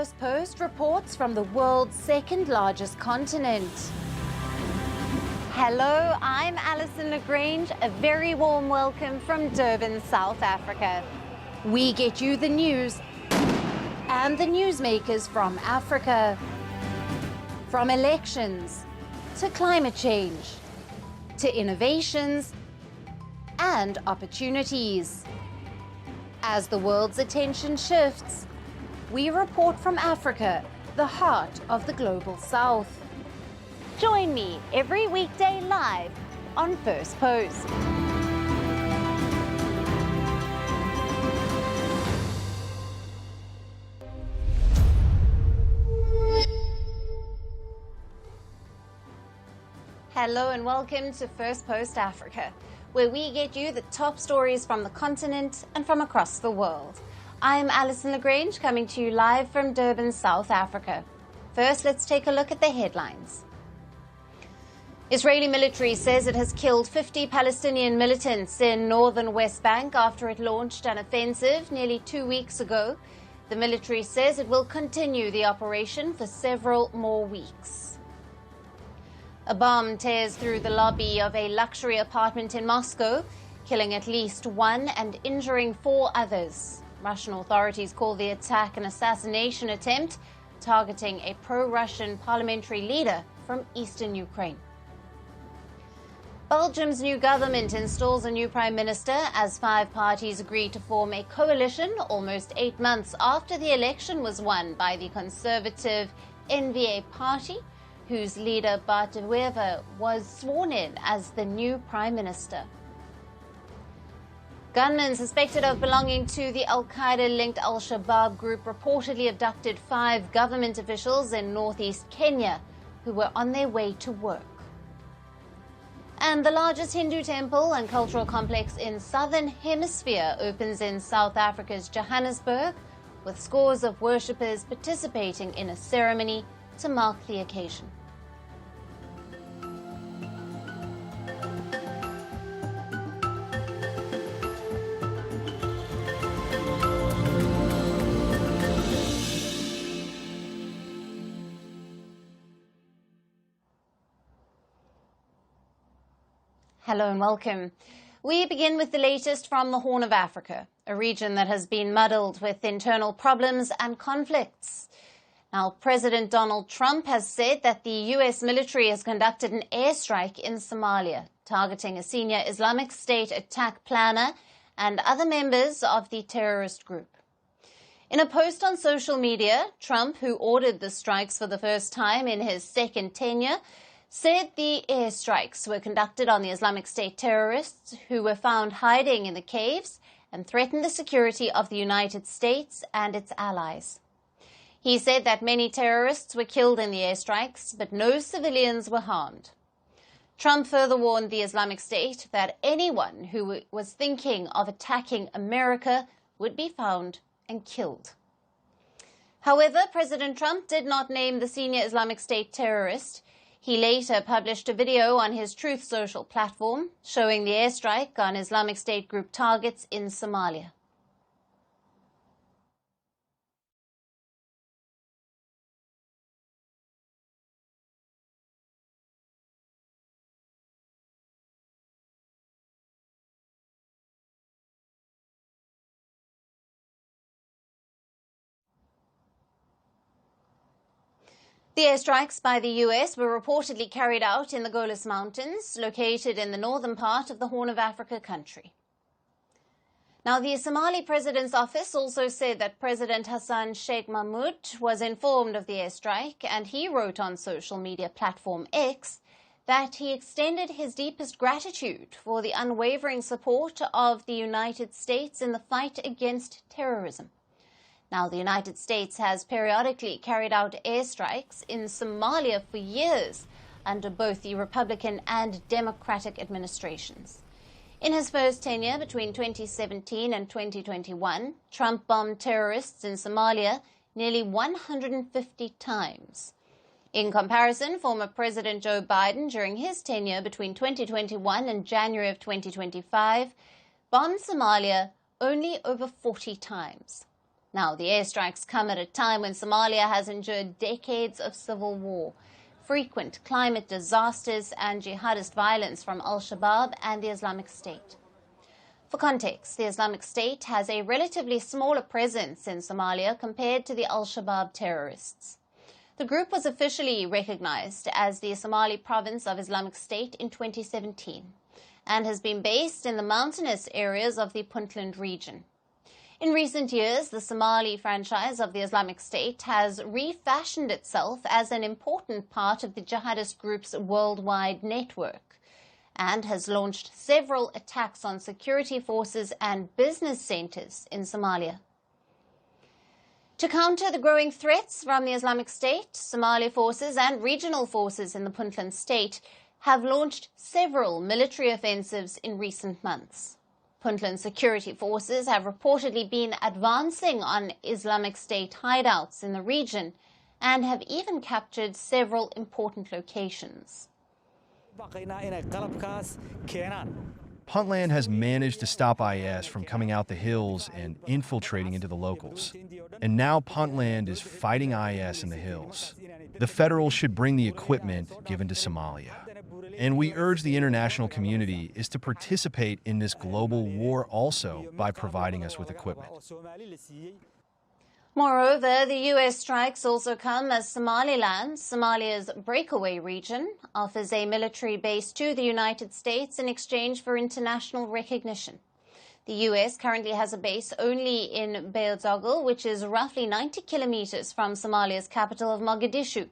Firstpost reports from the world's second largest continent. Hello, I'm Alison Lagrange. A very warm welcome from Durban, South Africa. We get you the news and the newsmakers from Africa. From elections to climate change to innovations and opportunities. As the world's attention shifts, we report from Africa, the heart of the global south. Join me every weekday live on Firstpost. Hello and welcome to Firstpost Africa, where we get you the top stories from the continent and from across the world. I'm Alison Lagrange, coming to you live from Durban, South Africa. First, let's take a look at the headlines. Israeli military says it has killed 50 Palestinian militants in northern West Bank after it launched an offensive nearly 2 weeks ago. The military says it will continue the operation for several more weeks. A bomb tears through the lobby of a luxury apartment in Moscow, killing at least one and injuring 4 others. Russian authorities call the attack an assassination attempt targeting a pro-Russian parliamentary leader from eastern Ukraine. Belgium's new government installs a new prime minister as 5 parties agree to form a coalition almost 8 months after the election was won by the conservative N18G party, whose leader Bart de Wever was sworn in as the new prime minister. Gunmen suspected of belonging to the al-Qaeda-linked al-Shabaab group reportedly abducted 5 government officials in northeast Kenya who were on their way to work. And the largest Hindu temple and cultural complex in southern hemisphere opens in South Africa's Johannesburg, with scores of worshippers participating in a ceremony to mark the occasion. Hello and welcome. We begin with the latest from the Horn of Africa, a region that has been muddled with internal problems and conflicts. Now, President Donald Trump has said that the U.S. military has conducted an airstrike in Somalia, targeting a senior Islamic State attack planner and other members of the terrorist group. In a post on social media, Trump, who ordered the strikes for the first time in his second tenure, said the airstrikes were conducted on the Islamic State terrorists who were found hiding in the caves and threatened the security of the United States and its allies. He said that many terrorists were killed in the airstrikes, but no civilians were harmed. Trump further warned the Islamic State that anyone who was thinking of attacking America would be found and killed. However, President Trump did not name the senior Islamic State terrorist. He later published a video on his Truth Social platform showing the airstrike on Islamic State group targets in Somalia. The airstrikes by the U.S. were reportedly carried out in the Golis Mountains, located in the northern part of the Horn of Africa country. Now, the Somali president's office also said that President Hassan Sheikh Mahmoud was informed of the airstrike, and he wrote on social media platform X that he extended his deepest gratitude for the unwavering support of the United States in the fight against terrorism. Now, the United States has periodically carried out airstrikes in Somalia for years under both the Republican and Democratic administrations. In his first tenure between 2017 and 2021, Trump bombed terrorists in Somalia nearly 150 times. In comparison, former President Joe Biden, during his tenure between 2021 and January of 2025, bombed Somalia only over 40 times. Now, the airstrikes come at a time when Somalia has endured decades of civil war, frequent climate disasters and jihadist violence from al-Shabaab and the Islamic State. For context, the Islamic State has a relatively smaller presence in Somalia compared to the al-Shabaab terrorists. The group was officially recognized as the Somali province of Islamic State in 2017 and has been based in the mountainous areas of the Puntland region. In recent years, the Somali franchise of the Islamic State has refashioned itself as an important part of the jihadist group's worldwide network and has launched several attacks on security forces and business centers in Somalia. To counter the growing threats from the Islamic State, Somali forces and regional forces in the Puntland state have launched several military offensives in recent months. Puntland security forces have reportedly been advancing on Islamic State hideouts in the region and have even captured several important locations. Puntland has managed to stop IS from coming out the hills and infiltrating into the locals. And now Puntland is fighting IS in the hills. The federals should bring the equipment given to Somalia. And we urge the international community is to participate in this global war also by providing us with equipment. Moreover, the U.S. strikes also come as Somaliland, Somalia's breakaway region, offers a military base to the United States in exchange for international recognition. The U.S. currently has a base only in Beodogle, which is roughly 90 kilometers from Somalia's capital of Mogadishu.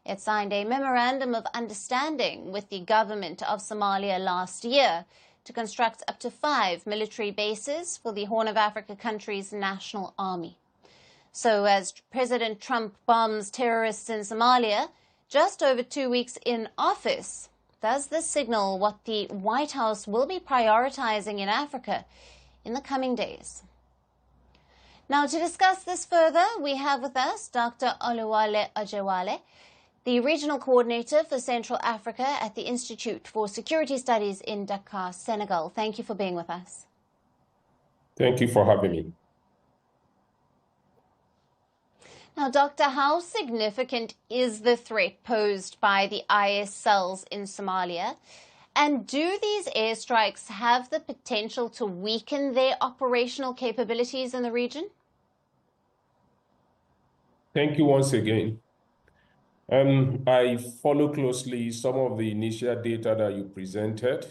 It signed a memorandum of understanding with the government of Somalia last year to construct up to 5 military bases for the Horn of Africa country's national army. So as President Trump bombs terrorists in Somalia, just over 2 weeks in office, does this signal what the White House will be prioritizing in Africa in the coming days? Now, to discuss this further, we have with us Dr. Oluwale Ojewale, the Regional Coordinator for Central Africa at the Institute for Security Studies in Dakar, Senegal. Thank you for being with us. Thank you for having me. Now, Doctor, how significant is the threat posed by the IS cells in Somalia? And do these airstrikes have the potential to weaken their operational capabilities in the region? Thank you once again. I follow closely some of the initial data that you presented,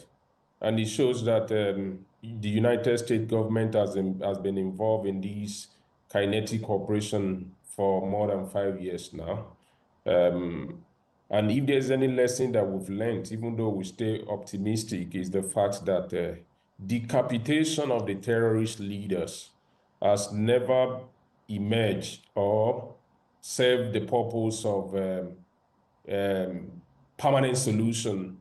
and it shows that the United States government has been involved in these kinetic operations for more than 5 years now. And if there's any lesson that we've learned, even though we stay optimistic, is the fact that decapitation of the terrorist leaders has never emerged or served the purpose of permanent solution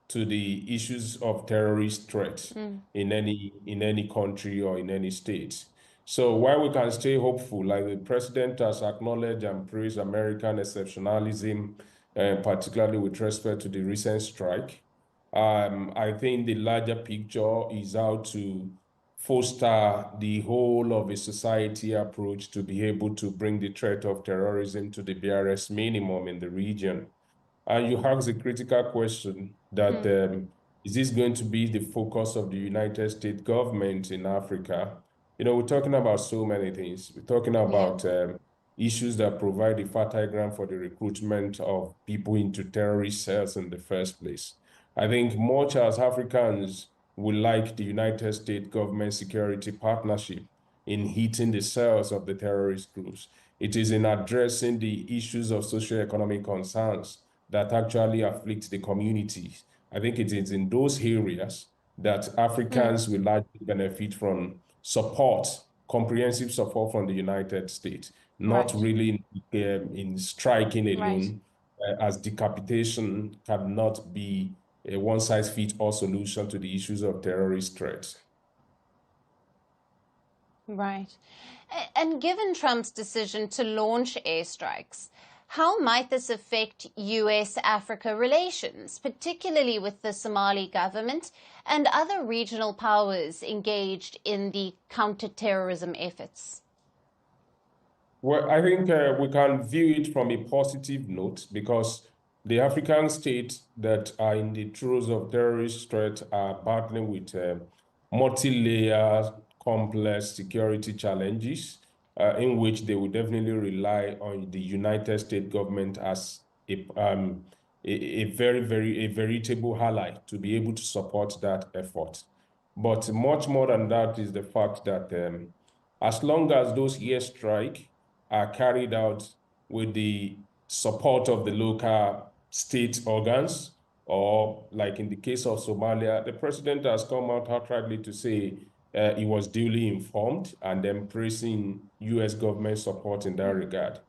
to the issues of terrorist threats in any country or in any state. So while we can stay hopeful, like the president has acknowledged and praised American exceptionalism, particularly with respect to the recent strike, I think the larger picture is how to foster the whole of a society approach to be able to bring the threat of terrorism to the barest minimum in the region. And you ask the critical question that is this going to be the focus of the United States government in Africa? You know, we're talking about so many things. We're talking about issues that provide the fertile ground for the recruitment of people into terrorist cells in the first place. I think much as Africans would like the United States government security partnership in hitting the cells of the terrorist groups, it is in addressing the issues of socioeconomic concerns that actually afflict the communities. I think it is in those areas that Africans will largely benefit from support, comprehensive support from the United States, not really in striking alone, as decapitation cannot be a one-size-fits-all solution to the issues of terrorist threats. Right. And given Trump's decision to launch airstrikes, how might this affect U.S.-Africa relations, particularly with the Somali government and other regional powers engaged in the counter-terrorism efforts? Well, I think we can view it from a positive note because the African states that are in the throes of terrorist threat are battling with multi-layer, complex security challenges in which they will definitely rely on the United States government as a very veritable ally to be able to support that effort. But much more than that is the fact that as long as those airstrikes are carried out with the support of the local state organs, or like in the case of Somalia, the president has come out outrightly to say he was duly informed and then praising U.S. government support in that regard.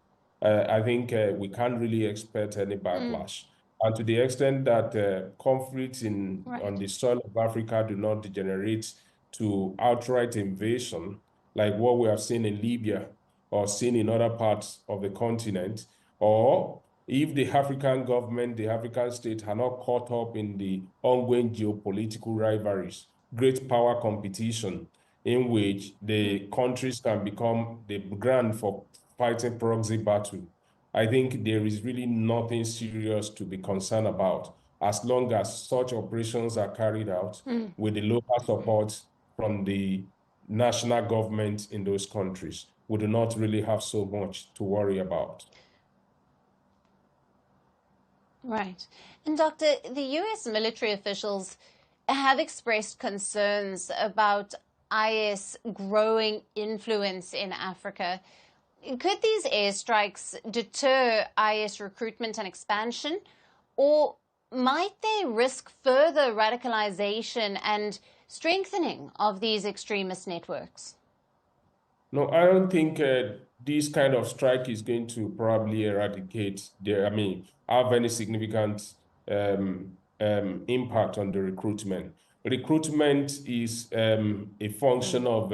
I think we can't really expect any backlash. And to the extent that conflicts on the soil of Africa do not degenerate to outright invasion, like what we have seen in Libya or seen in other parts of the continent, or if the African government, the African state are not caught up in the ongoing geopolitical rivalries, great power competition in which the countries can become the ground for fighting proxy battle, I think there is really nothing serious to be concerned about as long as such operations are carried out with the local support from the national government in those countries. We do not really have so much to worry about. Right. And Doctor, the U.S. military officials have expressed concerns about IS growing influence in Africa. Could these airstrikes deter IS recruitment and expansion, or might they risk further radicalization and strengthening of these extremist networks? No, I don't think this kind of strike is going to probably eradicate have any significant impact on the recruitment. Recruitment is a function of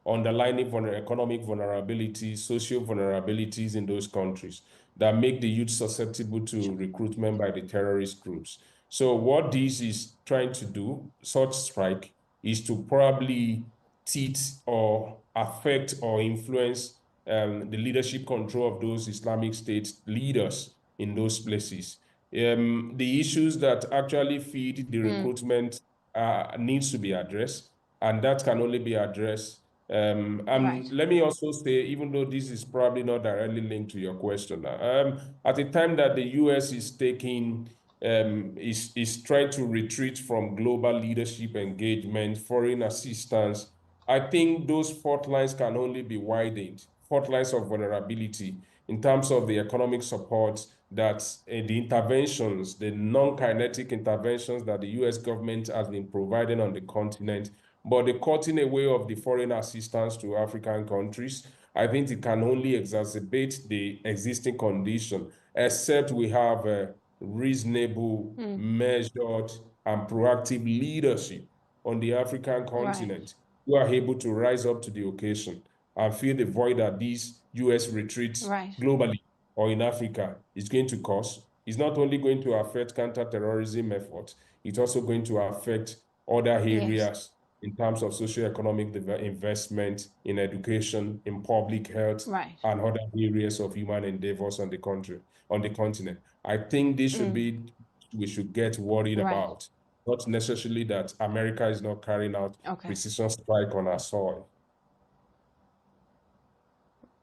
underlying economic vulnerabilities, social vulnerabilities in those countries that make the youth susceptible to recruitment by the terrorist groups. So what this is trying to do, such strike, is to probably teach or affect or influence the leadership control of those Islamic State leaders in those places. The issues that actually feed the recruitment needs to be addressed, and that can only be addressed. Let me also say, even though this is probably not directly linked to your question, at the time that the U.S. is taking is trying to retreat from global leadership engagement, foreign assistance, I think those fault lines can only be widened, fault lines of vulnerability in terms of the economic support that the interventions, the non-kinetic interventions that the U.S. government has been providing on the continent, but the cutting away of the foreign assistance to African countries, I think it can only exacerbate the existing condition, except we have a reasonable, measured, and proactive leadership on the African continent who are able to rise up to the occasion and fill the void that these U.S. retreats globally or in Africa is going to cause. It's not only going to affect counter-terrorism efforts, it's also going to affect other areas in terms of socio-economic investment, in education, in public health, and other areas of human endeavors on the continent. I think this should be, we should get worried about. Not necessarily that America is not carrying out precision strike on our soil.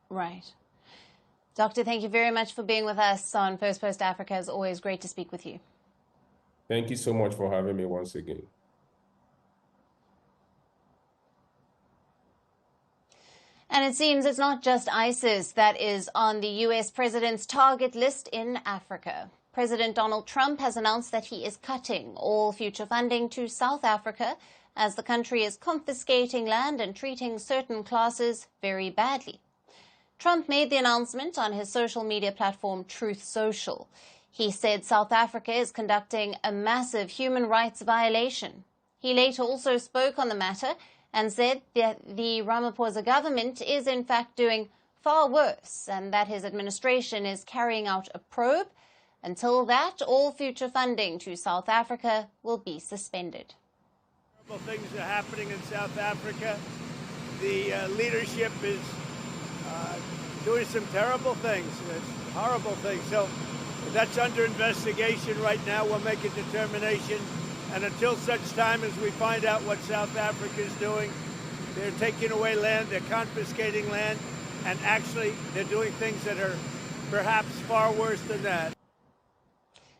Right. Doctor, thank you very much for being with us on First Post Africa. It's always great to speak with you. Thank you so much for having me once again. And it seems it's not just ISIS that is on the U.S. president's target list in Africa. President Donald Trump has announced that he is cutting all future funding to South Africa as the country is confiscating land and treating certain classes very badly. Trump made the announcement on his social media platform Truth Social. He said South Africa is conducting a massive human rights violation. He later also spoke on the matter and said that the Ramaphosa government is in fact doing far worse and that his administration is carrying out a probe. Until that, all future funding to South Africa will be suspended. Terrible things are happening in South Africa. The leadership is doing some terrible things, horrible things. So that's under investigation right now. We'll make a determination. And until such time as we find out what South Africa is doing, they're taking away land, they're confiscating land, and actually they're doing things that are perhaps far worse than that.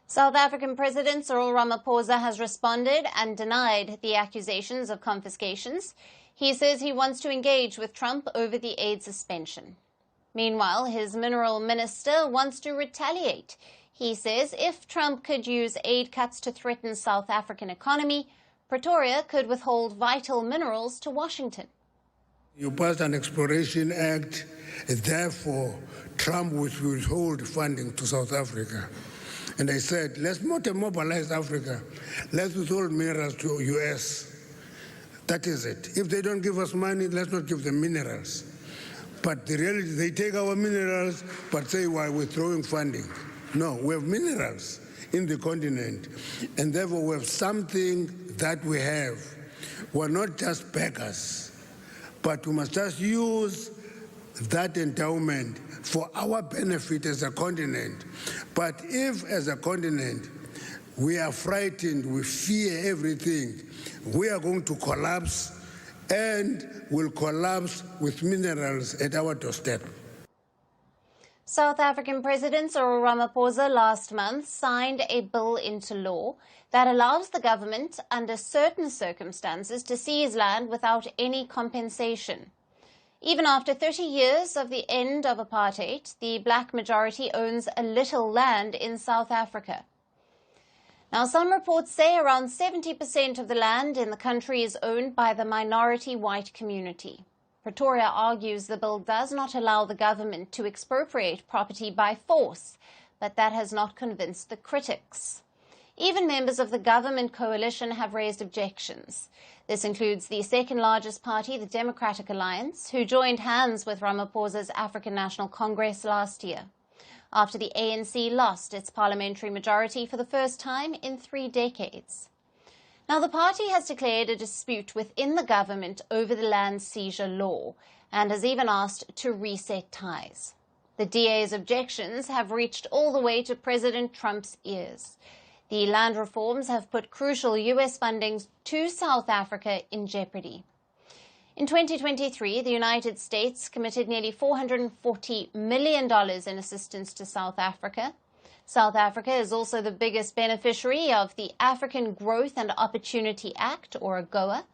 South African President Cyril Ramaphosa has responded and denied the accusations of confiscations. He says he wants to engage with Trump over the aid suspension. Meanwhile, his mineral minister wants to retaliate. He says if Trump could use aid cuts to threaten South African economy, Pretoria could withhold vital minerals to Washington. You passed an exploration act, therefore Trump would withhold funding to South Africa. And I said, let's not mobilize Africa. Let's withhold minerals to U.S. That is it. If they don't give us money, let's not give them minerals. But the reality, they take our minerals, but say we're withdrawing funding. No, we have minerals in the continent, and therefore we have something that we have. We're not just beggars, but we must just use that endowment for our benefit as a continent. But if, as a continent, we are frightened, we fear everything, we are going to collapse, and will collapse with minerals at our doorstep. South African President Cyril Ramaphosa last month signed a bill into law that allows the government, under certain circumstances, to seize land without any compensation. Even after 30 years of the end of apartheid, the black majority owns a little land in South Africa. Now, some reports say around 70% of the land in the country is owned by the minority white community. Pretoria argues the bill does not allow the government to expropriate property by force, but that has not convinced the critics. Even members of the government coalition have raised objections. This includes the second largest party, the Democratic Alliance, who joined hands with Ramaphosa's African National Congress last year, after the ANC lost its parliamentary majority for the first time in 3 decades. Now, the party has declared a dispute within the government over the land seizure law and has even asked to reset ties. The DA's objections have reached all the way to President Trump's ears. The land reforms have put crucial U.S. funding to South Africa in jeopardy. In 2023, the United States committed nearly $440 million in assistance to South Africa. South Africa is also the biggest beneficiary of the African Growth and Opportunity Act, or AGOA,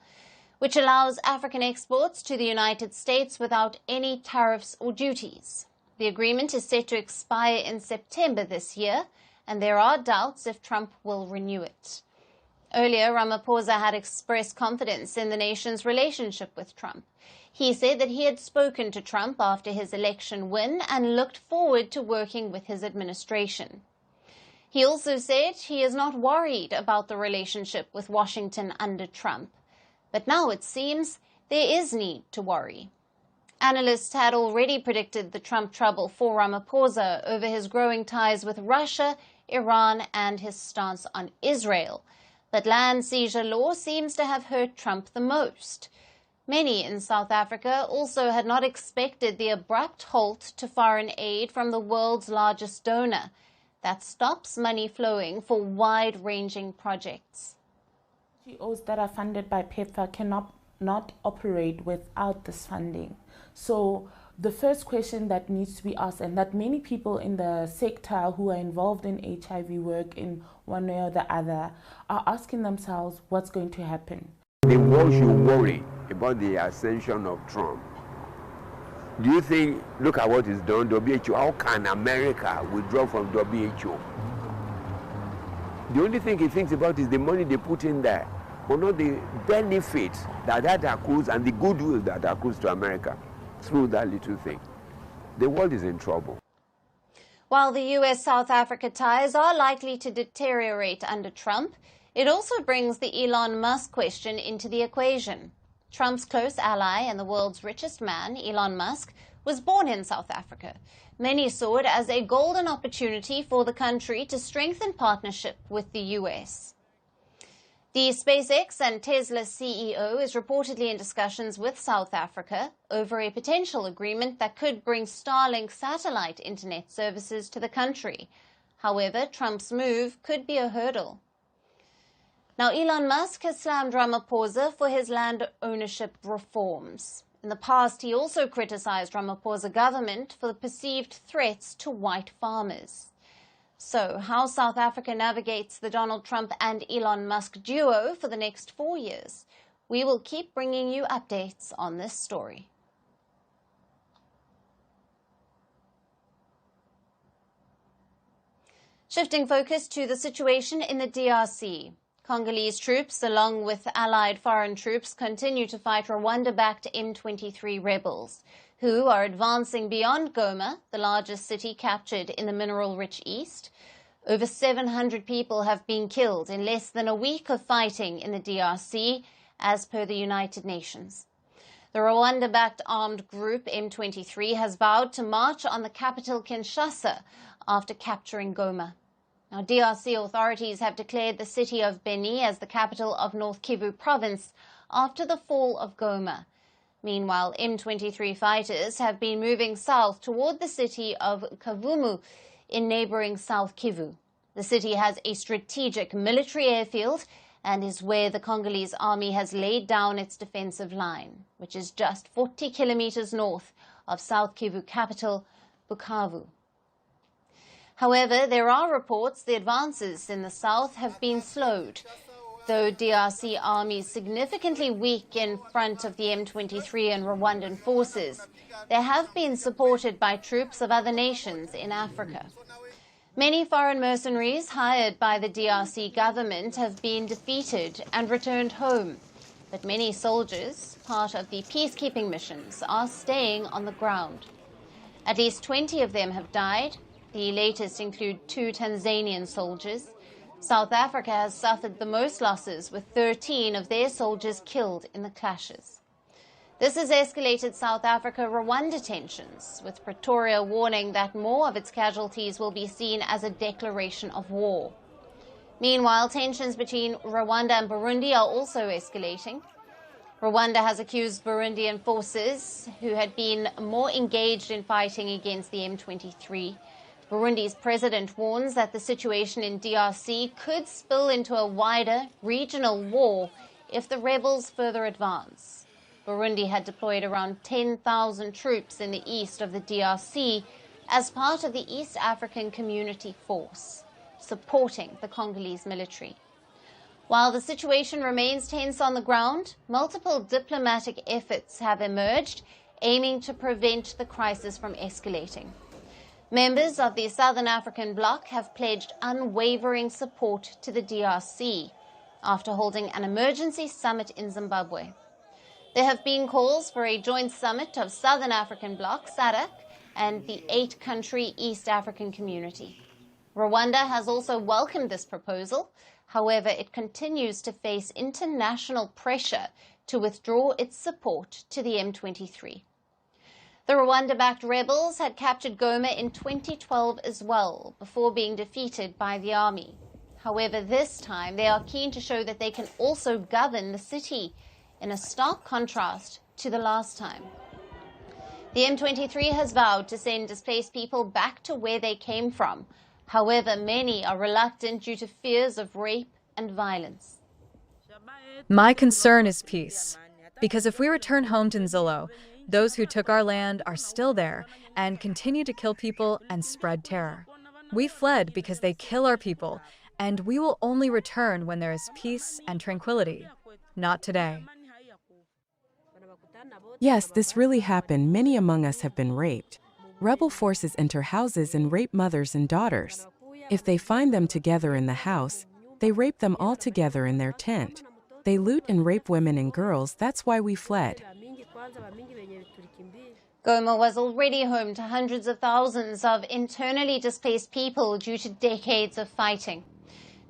which allows African exports to the United States without any tariffs or duties. The agreement is set to expire in September this year, and there are doubts if Trump will renew it. Earlier, Ramaphosa had expressed confidence in the nation's relationship with Trump. He said that he had spoken to Trump after his election win and looked forward to working with his administration. He also said he is not worried about the relationship with Washington under Trump. But now it seems there is need to worry. Analysts had already predicted the Trump trouble for Ramaphosa over his growing ties with Russia, Iran, and his stance on Israel. But land seizure law seems to have hurt Trump the most. Many in South Africa also had not expected the abrupt halt to foreign aid from the world's largest donor. That stops money flowing for wide-ranging projects. NGOs that are funded by PEPFAR cannot not operate without this funding. So the first question that needs to be asked, and that many people in the sector who are involved in HIV work in one way or the other are asking themselves, what's going to happen? The world should worry about the ascension of Trump. Do you think, look at what is done, WHO, how can America withdraw from WHO? The only thing he thinks about is the money they put in there, but not the benefits that accrues and the goodwill that accrues to America through that little thing. The world is in trouble. While the U.S.-South Africa ties are likely to deteriorate under Trump, it also brings the Elon Musk question into the equation. Trump's close ally and the world's richest man, Elon Musk, was born in South Africa. Many saw it as a golden opportunity for the country to strengthen partnership with the U.S. The SpaceX and Tesla CEO is reportedly in discussions with South Africa over a potential agreement that could bring Starlink satellite internet services to the country. However, Trump's move could be a hurdle. Now, Elon Musk has slammed Ramaphosa for his land ownership reforms. In the past, he also criticized Ramaphosa's government for the perceived threats to white farmers. So, how South Africa navigates the Donald Trump and Elon Musk duo for the next 4 years? We will keep bringing you updates on this story. Shifting focus to the situation in the DRC. Congolese troops, along with allied foreign troops, continue to fight Rwanda-backed M23 rebels, who are advancing beyond Goma, the largest city captured in the mineral-rich east. Over 700 people have been killed in less than a week of fighting in the DRC, as per the United Nations. The Rwanda-backed armed group M23 has vowed to march on the capital Kinshasa after capturing Goma. Now, DRC authorities have declared the city of Beni as the capital of North Kivu province after the fall of Goma. Meanwhile, M23 fighters have been moving south toward the city of Kavumu in neighboring South Kivu. The city has a strategic military airfield and is where the Congolese army has laid down its defensive line, which is just 40 kilometers north of South Kivu capital, Bukavu. However, there are reports the advances in the south have been slowed. Though DRC armies significantly weak in front of the M23 and Rwandan forces, they have been supported by troops of other nations in Africa. Many foreign mercenaries hired by the DRC government have been defeated and returned home, but many soldiers, part of the peacekeeping missions, are staying on the ground. At least 20 of them have died. The latest include 2 Tanzanian soldiers. South Africa has suffered the most losses, with 13 of their soldiers killed in the clashes. This has escalated South Africa-Rwanda tensions, with Pretoria warning that more of its casualties will be seen as a declaration of war. Meanwhile, tensions between Rwanda and Burundi are also escalating. Rwanda has accused Burundian forces, who had been more engaged in fighting against the M23. Burundi's president warns that the situation in DRC could spill into a wider regional war if the rebels further advance. Burundi had deployed around 10,000 troops in the east of the DRC as part of the East African Community Force, supporting the Congolese military. While the situation remains tense on the ground, multiple diplomatic efforts have emerged, aiming to prevent the crisis from escalating. Members of the Southern African bloc have pledged unwavering support to the DRC after holding an emergency summit in Zimbabwe. There have been calls for a joint summit of Southern African bloc, SADC, and the 8-country East African community. Rwanda has also welcomed this proposal. However, it continues to face international pressure to withdraw its support to the M23. The Rwanda-backed rebels had captured Goma in 2012 as well, before being defeated by the army. However, this time they are keen to show that they can also govern the city, in a stark contrast to the last time. The M23 has vowed to send displaced people back to where they came from. However, many are reluctant due to fears of rape and violence. My concern is peace, because if we return home to Nzolo, those who took our land are still there and continue to kill people and spread terror. We fled because they kill our people, and we will only return when there is peace and tranquility. Not today. Yes, this really happened. Many among us have been raped. Rebel forces enter houses and rape mothers and daughters. If they find them together in the house, they rape them all together in their tent. They loot and rape women and girls. That's why we fled. Goma was already home to hundreds of thousands of internally displaced people due to decades of fighting.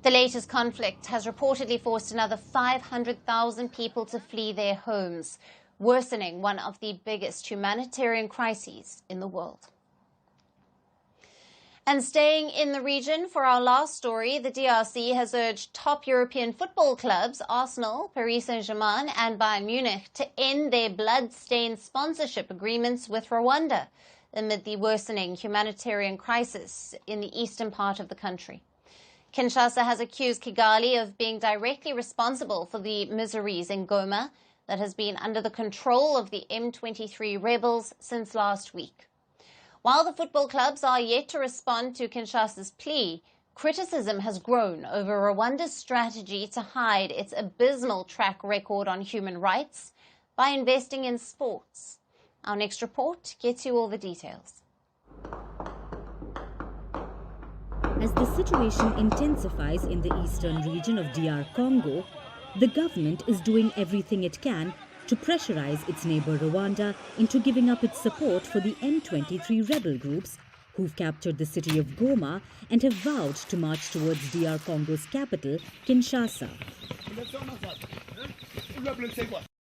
The latest conflict has reportedly forced another 500,000 people to flee their homes, worsening one of the biggest humanitarian crises in the world. And staying in the region for our last story, the DRC has urged top European football clubs, Arsenal, Paris Saint-Germain and Bayern Munich, to end their blood-stained sponsorship agreements with Rwanda amid the worsening humanitarian crisis in the eastern part of the country. Kinshasa has accused Kigali of being directly responsible for the miseries in Goma that has been under the control of the M23 rebels since last week. While the football clubs are yet to respond to Kinshasa's plea, criticism has grown over Rwanda's strategy to hide its abysmal track record on human rights by investing in sports. Our next report gets you all the details. As the situation intensifies in the eastern region of DR Congo, the government is doing everything it can to pressurize its neighbor Rwanda into giving up its support for the M23 rebel groups who've captured the city of Goma and have vowed to march towards DR Congo's capital, Kinshasa.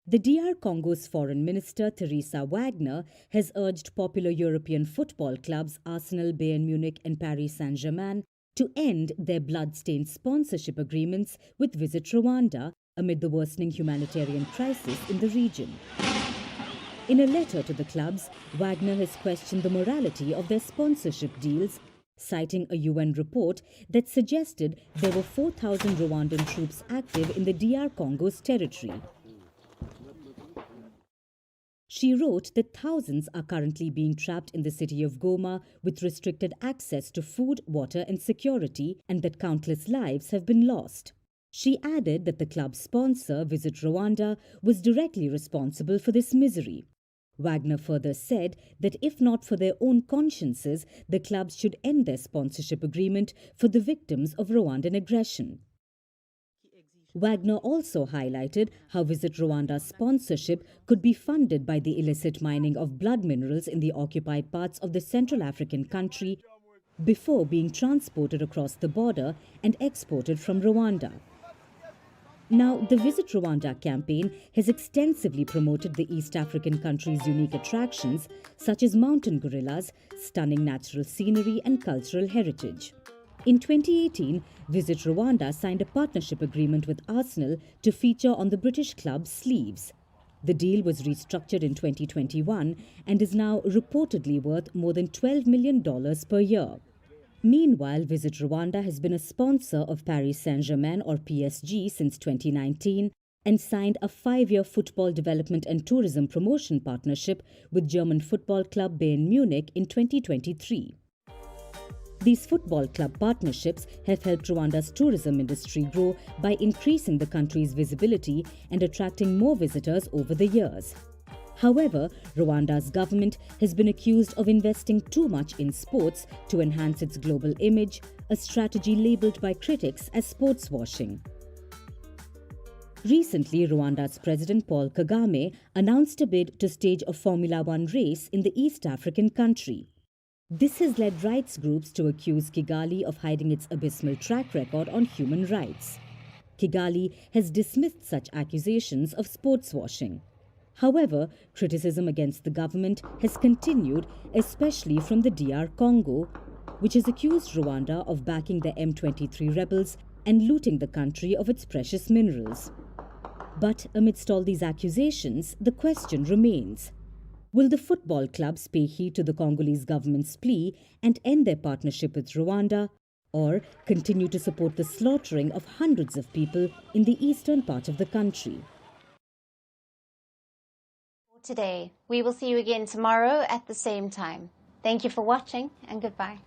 The DR Congo's Foreign Minister, Teresa Wagner, has urged popular European football clubs Arsenal, Bayern Munich and Paris Saint-Germain to end their blood-stained sponsorship agreements with Visit Rwanda amid the worsening humanitarian crisis in the region. In a letter to the clubs, Wagner has questioned the morality of their sponsorship deals, citing a UN report that suggested there were 4,000 Rwandan troops active in the DR Congo's territory. She wrote that thousands are currently being trapped in the city of Goma with restricted access to food, water and security, and that countless lives have been lost. She added that the club's sponsor, Visit Rwanda, was directly responsible for this misery. Wagner further said that if not for their own consciences, the clubs should end their sponsorship agreement for the victims of Rwandan aggression. Wagner also highlighted how Visit Rwanda's sponsorship could be funded by the illicit mining of blood minerals in the occupied parts of the Central African country before being transported across the border and exported from Rwanda. Now, the Visit Rwanda campaign has extensively promoted the East African country's unique attractions, such as mountain gorillas, stunning natural scenery and cultural heritage. In 2018, Visit Rwanda signed a partnership agreement with Arsenal to feature on the British club's sleeves. The deal was restructured in 2021 and is now reportedly worth more than $12 million per year. Meanwhile, Visit Rwanda has been a sponsor of Paris Saint-Germain or PSG since 2019 and signed a 5-year football development and tourism promotion partnership with German football club Bayern Munich in 2023. These football club partnerships have helped Rwanda's tourism industry grow by increasing the country's visibility and attracting more visitors over the years. However, Rwanda's government has been accused of investing too much in sports to enhance its global image, a strategy labelled by critics as sports washing. Recently, Rwanda's President Paul Kagame announced a bid to stage a Formula One race in the East African country. This has led rights groups to accuse Kigali of hiding its abysmal track record on human rights. Kigali has dismissed such accusations of sports washing. However, criticism against the government has continued, especially from the DR Congo, which has accused Rwanda of backing the M23 rebels and looting the country of its precious minerals. But amidst all these accusations, the question remains: will the football clubs pay heed to the Congolese government's plea and end their partnership with Rwanda, or continue to support the slaughtering of hundreds of people in the eastern part of the country? Today, we will see you again tomorrow at the same time. Thank you for watching and goodbye.